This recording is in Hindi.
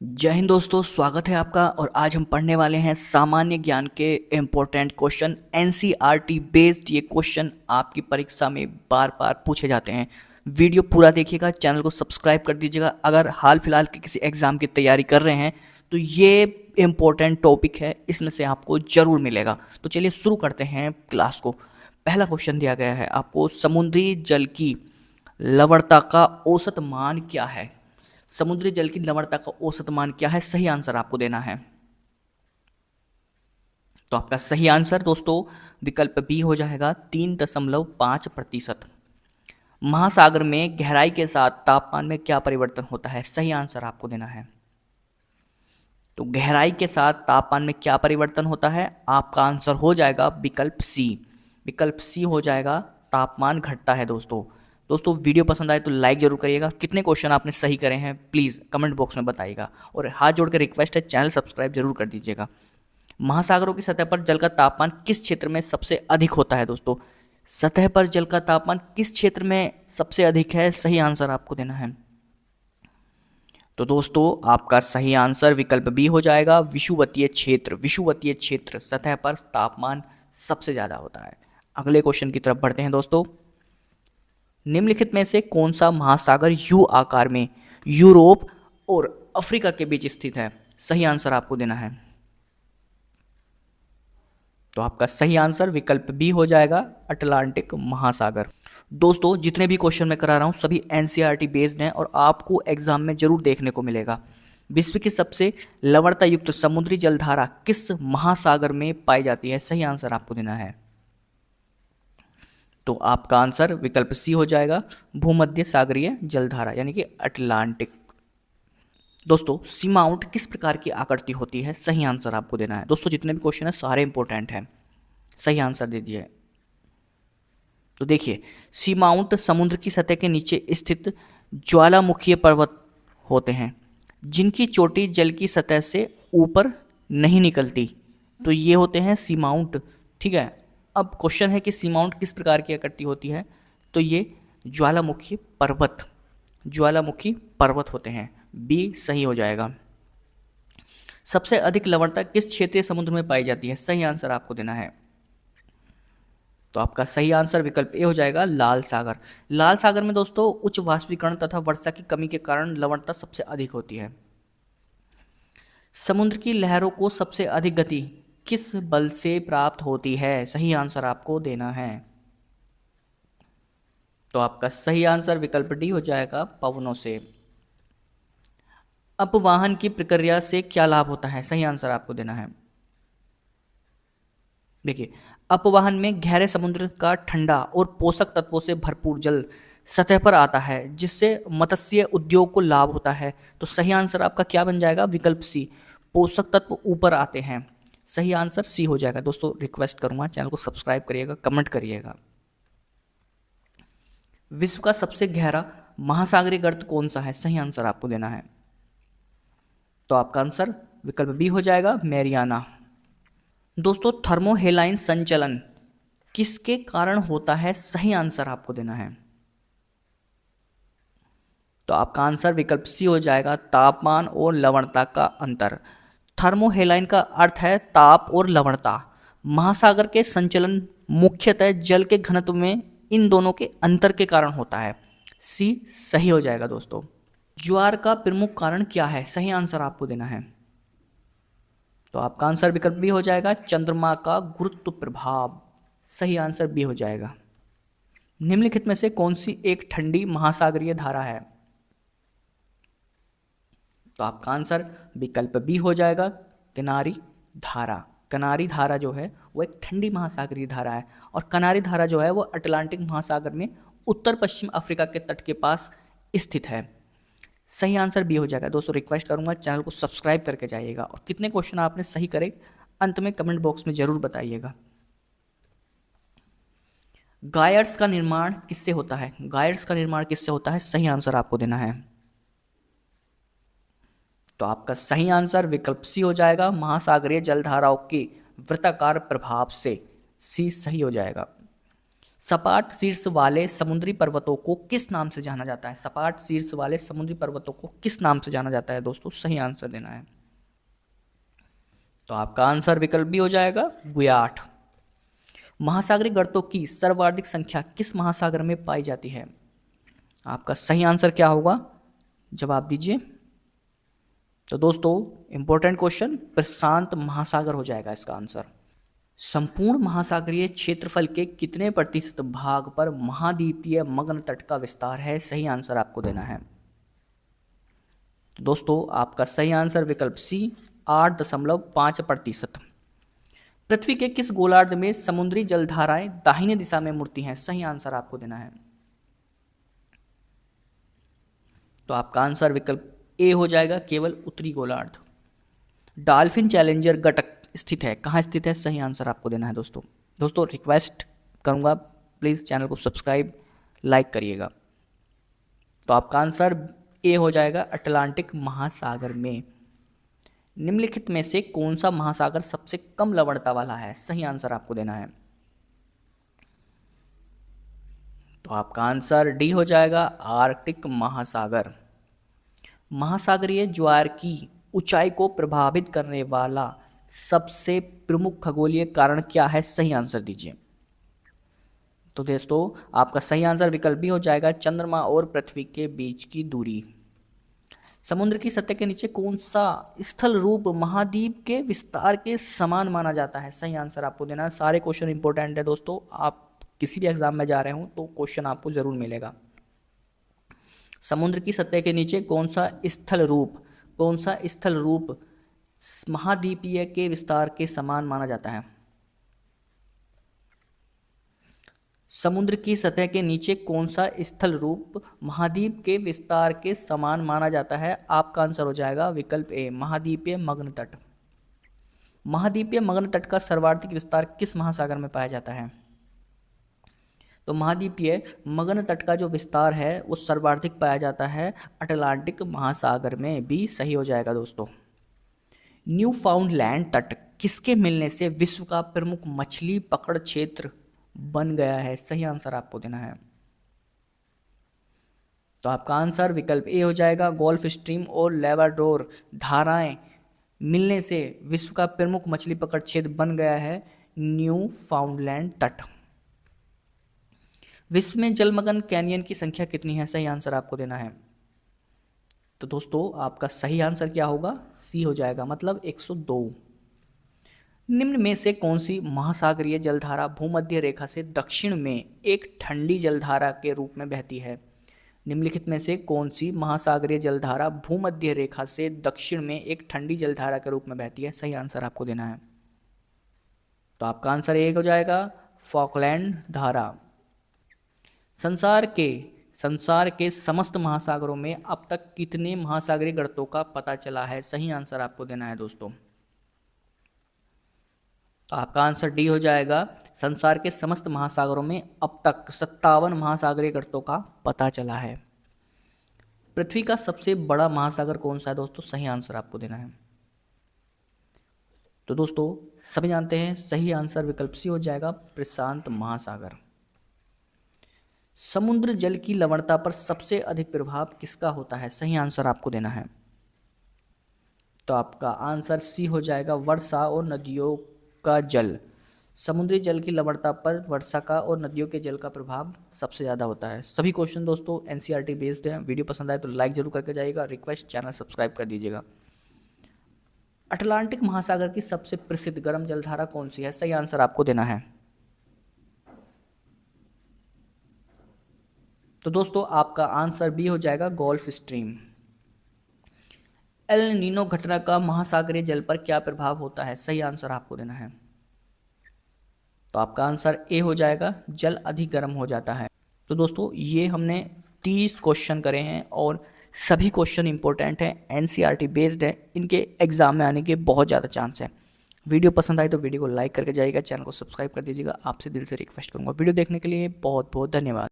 जय हिंद दोस्तों, स्वागत है आपका। और आज हम पढ़ने वाले हैं सामान्य ज्ञान के इम्पोर्टेंट क्वेश्चन। एनसीईआरटी बेस्ड ये क्वेश्चन आपकी परीक्षा में बार बार पूछे जाते हैं। वीडियो पूरा देखिएगा, चैनल को सब्सक्राइब कर दीजिएगा। अगर हाल फिलहाल के किसी एग्जाम की तैयारी कर रहे हैं तो ये इम्पोर्टेंट टॉपिक है, इसमें से आपको जरूर मिलेगा। तो चलिए शुरू करते हैं क्लास को। पहला क्वेश्चन दिया गया है आपको, समुद्री जल की लवणता का औसत मान क्या है। समुद्री जल की लवणता का औसत मान क्या है, सही आंसर आपको देना है। तो आपका सही आंसर दोस्तों विकल्प बी हो जाएगा 3.5%। महासागर में गहराई के साथ तापमान में क्या परिवर्तन होता है, सही आंसर आपको देना है। तो गहराई के साथ तापमान में क्या परिवर्तन होता है, आपका आंसर हो जाएगा विकल्प सी। विकल्प सी हो जाएगा, तापमान घटता है। दोस्तों वीडियो पसंद आए तो लाइक जरूर करिएगा। कितने क्वेश्चन आपने सही करे हैं प्लीज़ कमेंट बॉक्स में बताइएगा। और हाथ जोड़कर रिक्वेस्ट है, चैनल सब्सक्राइब जरूर कर दीजिएगा। महासागरों की सतह पर जल का तापमान किस क्षेत्र में सबसे अधिक होता है। दोस्तों सतह पर जल का तापमान किस क्षेत्र में सबसे अधिक है, सही आंसर आपको देना है। तो दोस्तों आपका सही आंसर विकल्प बी हो जाएगा, विषुवतीय क्षेत्र। विषुवतीय क्षेत्र सतह पर तापमान सबसे ज्यादा होता है। अगले क्वेश्चन की तरफ बढ़ते हैं दोस्तों। निम्नलिखित में से कौन सा महासागर यू आकार में यूरोप और अफ्रीका के बीच स्थित है, सही आंसर आपको देना है। तो आपका सही आंसर विकल्प बी हो जाएगा, अटलांटिक महासागर। दोस्तों जितने भी क्वेश्चन मैं करा रहा हूं सभी एनसीईआरटी बेस्ड हैं और आपको एग्जाम में जरूर देखने को मिलेगा। विश्व की सबसे लवणता युक्त समुद्री जलधारा किस महासागर में पाई जाती है, सही आंसर आपको देना है। तो आपका आंसर विकल्प सी हो जाएगा, भूमध्य सागरीय जलधारा यानी कि अटलांटिक। दोस्तों सी माउंट किस प्रकार की आकृति होती है, सही आंसर आपको देना है। दोस्तों जितने भी क्वेश्चन है सारे इंपॉर्टेंट हैं, सही आंसर दे दिए। तो देखिए, सी माउंट समुद्र की सतह के नीचे स्थित ज्वालामुखीय पर्वत होते हैं जिनकी चोटी जल की सतह से ऊपर नहीं निकलती। तो ये होते हैं सी माउंट, ठीक है। अब क्वेश्चन है कि सी माउंट किस प्रकार की आकृति होती है, तो ये ज्वालामुखी पर्वत होते हैं। बी सही हो जाएगा। सबसे अधिक लवणता किस क्षेत्रीय समुद्र में पाई जाती है, सही आंसर आपको देना है। तो आपका सही आंसर विकल्प ए हो जाएगा, लाल सागर। लाल सागर में दोस्तों उच्च वाष्पीकरण तथा वर्षा की कमी के कारण लवणता सबसे अधिक होती है। समुद्र की लहरों को सबसे अधिक गति किस बल से प्राप्त होती है, सही आंसर आपको देना है। तो आपका सही आंसर विकल्प डी हो जाएगा, पवनों से। अपवाहन की प्रक्रिया से क्या लाभ होता है, सही आंसर आपको देना है। देखिए, अपवाहन में गहरे समुद्र का ठंडा और पोषक तत्वों से भरपूर जल सतह पर आता है जिससे मत्स्य उद्योग को लाभ होता है। तो सही आंसर आपका क्या बन जाएगा, विकल्प सी, पोषक तत्व ऊपर आते हैं। सही आंसर सी हो जाएगा। दोस्तों रिक्वेस्ट करूंगा चैनल को सब्सक्राइब करिएगा, कमेंट करिएगा। विश्व का सबसे गहरा महासागरीय गर्त कौन सा है, सही आंसर आपको देना है। तो आपका आंसर विकल्प बी हो जाएगा, मैरियाना। दोस्तों थर्मोहेलाइन संचलन किसके कारण होता है, सही आंसर आपको देना है। तो आपका आंसर विकल्प सी हो जाएगा, तापमान और लवणता का अंतर। थर्मोहेलाइन का अर्थ है ताप और लवणता। महासागर के संचलन मुख्यतः जल के घनत्व में इन दोनों के अंतर के कारण होता है। सी सही हो जाएगा। दोस्तों ज्वार का प्रमुख कारण क्या है, सही आंसर आपको देना है। तो आपका आंसर विकल्प बी हो जाएगा, चंद्रमा का गुरुत्व प्रभाव। सही आंसर बी हो जाएगा। निम्नलिखित में से कौन सी एक ठंडी महासागरीय धारा है, तो आपका आंसर विकल्प बी हो जाएगा, किनारी धारा। किनारी धारा जो है वो एक ठंडी महासागरीय धारा है और किनारी धारा जो है वो अटलांटिक महासागर में उत्तर पश्चिम अफ्रीका के तट के पास स्थित है। सही आंसर बी हो जाएगा। दोस्तों रिक्वेस्ट करूंगा चैनल को सब्सक्राइब करके जाइएगा और कितने क्वेश्चन आपने सही करे अंत में कमेंट बॉक्स में जरूर बताइएगा। गायर्स का निर्माण किससे होता है, गायर्स का निर्माण किससे होता है, सही आंसर आपको देना है। तो आपका सही आंसर विकल्प सी हो जाएगा, महासागरीय जलधाराओं के वृत्ताकार प्रभाव से। सी सही हो जाएगा। सपाट शीर्ष वाले समुद्री पर्वतों को किस नाम से जाना जाता है? सपाट शीर्ष वाले समुद्री पर्वतों को किस नाम से जाना जाता है दोस्तों? सही आंसर देना है। तो आपका आंसर विकल्प भी हो जाएगा गुयाठ। महासागरीय गर्तों की सर्वाधिक संख्या किस महासागर में पाई जाती है? आपका सही आंसर क्या होगा? जवाब दीजिए। तो दोस्तों इंपॉर्टेंट क्वेश्चन, प्रशांत महासागर हो जाएगा इसका आंसर। संपूर्ण महासागरीय क्षेत्रफल के कितने प्रतिशत भाग पर महाद्वीपीय मग्न तट का विस्तार है? सही आंसर आपको देना है। तो दोस्तों आपका सही आंसर विकल्प सी 8.5%। पृथ्वी के किस गोलार्ध में समुद्री जलधाराएं दाहिने दिशा में मुड़ती हैं? सही आंसर आपको देना है। तो आपका आंसर विकल्प ए हो जाएगा, केवल उत्तरी गोलार्ध। डॉल्फिन चैलेंजर घटक स्थित है, कहाँ स्थित है? सही आंसर आपको देना है दोस्तों रिक्वेस्ट करूंगा प्लीज़ चैनल को सब्सक्राइब लाइक करिएगा। तो आपका आंसर ए हो जाएगा, अटलांटिक महासागर में। निम्नलिखित में से कौन सा महासागर सबसे कम लवणता वाला है? सही आंसर आपको देना है। तो आपका आंसर डी हो जाएगा, आर्कटिक महासागर। महासागरीय ज्वार की ऊंचाई को प्रभावित करने वाला सबसे प्रमुख खगोलीय कारण क्या है? सही आंसर दीजिए। तो दोस्तों आपका सही आंसर विकल्प भी हो जाएगा, चंद्रमा और पृथ्वी के बीच की दूरी। समुद्र की सतह के नीचे कौन सा स्थल रूप महाद्वीप के विस्तार के समान माना जाता है? सही आंसर आपको देना है। सारे क्वेश्चन इंपॉर्टेंट है दोस्तों, आप किसी भी एग्जाम में जा रहे हो तो क्वेश्चन आपको जरूर मिलेगा। समुद्र की सतह के नीचे कौन सा स्थल रूप महाद्वीपीय के विस्तार के समान माना जाता है? समुद्र की सतह के नीचे कौन सा स्थल रूप महाद्वीप के विस्तार के समान माना जाता है? आपका आंसर हो जाएगा विकल्प ए, महाद्वीपीय मग्न तट। महाद्वीपीय मग्न तट का सर्वाधिक विस्तार किस महासागर में पाया जाता है? तो महाद्वीपीय मग्न तट का जो विस्तार है वो सर्वाधिक पाया जाता है अटलांटिक महासागर में, भी सही हो जाएगा दोस्तों। न्यू फाउंडलैंड तट किसके मिलने से विश्व का प्रमुख मछली पकड़ क्षेत्र बन गया है? सही आंसर आपको देना है। तो आपका आंसर विकल्प ए हो जाएगा, गोल्फ स्ट्रीम और लेब्राडोर धाराएं मिलने से विश्व का प्रमुख मछली पकड़ क्षेत्र बन गया है न्यू फाउंडलैंड तट। विश्व में जलमग्न कैनियन की संख्या कितनी है? सही आंसर आपको देना है। तो दोस्तों आपका सही आंसर क्या होगा? सी हो जाएगा, मतलब 102। निम्न में से कौन सी महासागरीय जलधारा भूमध्य रेखा से दक्षिण में एक ठंडी जलधारा के रूप में बहती है? निम्नलिखित में से कौन सी महासागरीय जलधारा भूमध्य रेखा से दक्षिण में एक ठंडी जलधारा के रूप में बहती है? सही आंसर आपको देना है। तो आपका आंसर एक हो जाएगा, फॉकलैंड धारा। संसार के समस्त महासागरों में अब तक कितने महासागरीय गर्तों का पता चला है? सही आंसर आपको देना है दोस्तों। तो आपका आंसर डी हो जाएगा, संसार के समस्त महासागरों में अब तक 57 महासागरीय गर्तों का पता चला है। पृथ्वी का सबसे बड़ा महासागर कौन सा है दोस्तों? सही आंसर आपको देना है। तो दोस्तों सभी जानते हैं सही आंसर विकल्प सी हो जाएगा, प्रशांत महासागर। समुद्र जल की लवणता पर सबसे अधिक प्रभाव किसका होता है? सही आंसर आपको देना है। तो आपका आंसर सी हो जाएगा, वर्षा और नदियों का जल। समुद्री जल की लवणता पर वर्षा का और नदियों के जल का प्रभाव सबसे ज़्यादा होता है। सभी क्वेश्चन दोस्तों एनसीईआरटी बेस्ड हैं। वीडियो पसंद आए तो लाइक जरूर करके जाइएगा, रिक्वेस्ट चैनल सब्सक्राइब कर दीजिएगा। अटलांटिक महासागर की सबसे प्रसिद्ध गर्म जलधारा कौन सी है? सही आंसर आपको देना है। तो दोस्तों आपका आंसर बी हो जाएगा, गोल्फ स्ट्रीम। एल नीनो घटना का महासागरीय जल पर क्या प्रभाव होता है? सही आंसर आपको देना है। तो आपका आंसर ए हो जाएगा, जल अधिक गर्म हो जाता है। तो दोस्तों ये हमने 30 क्वेश्चन करे हैं और सभी क्वेश्चन इंपॉर्टेंट हैं, एनसीईआरटी बेस्ड है, इनके एग्जाम में आने के बहुत ज़्यादा चांस है। वीडियो पसंद आए तो वीडियो को लाइक करके जाइएगा, चैनल को सब्सक्राइब कर दीजिएगा। आपसे दिल से रिक्वेस्ट करूँगा। वीडियो देखने के लिए बहुत बहुत धन्यवाद।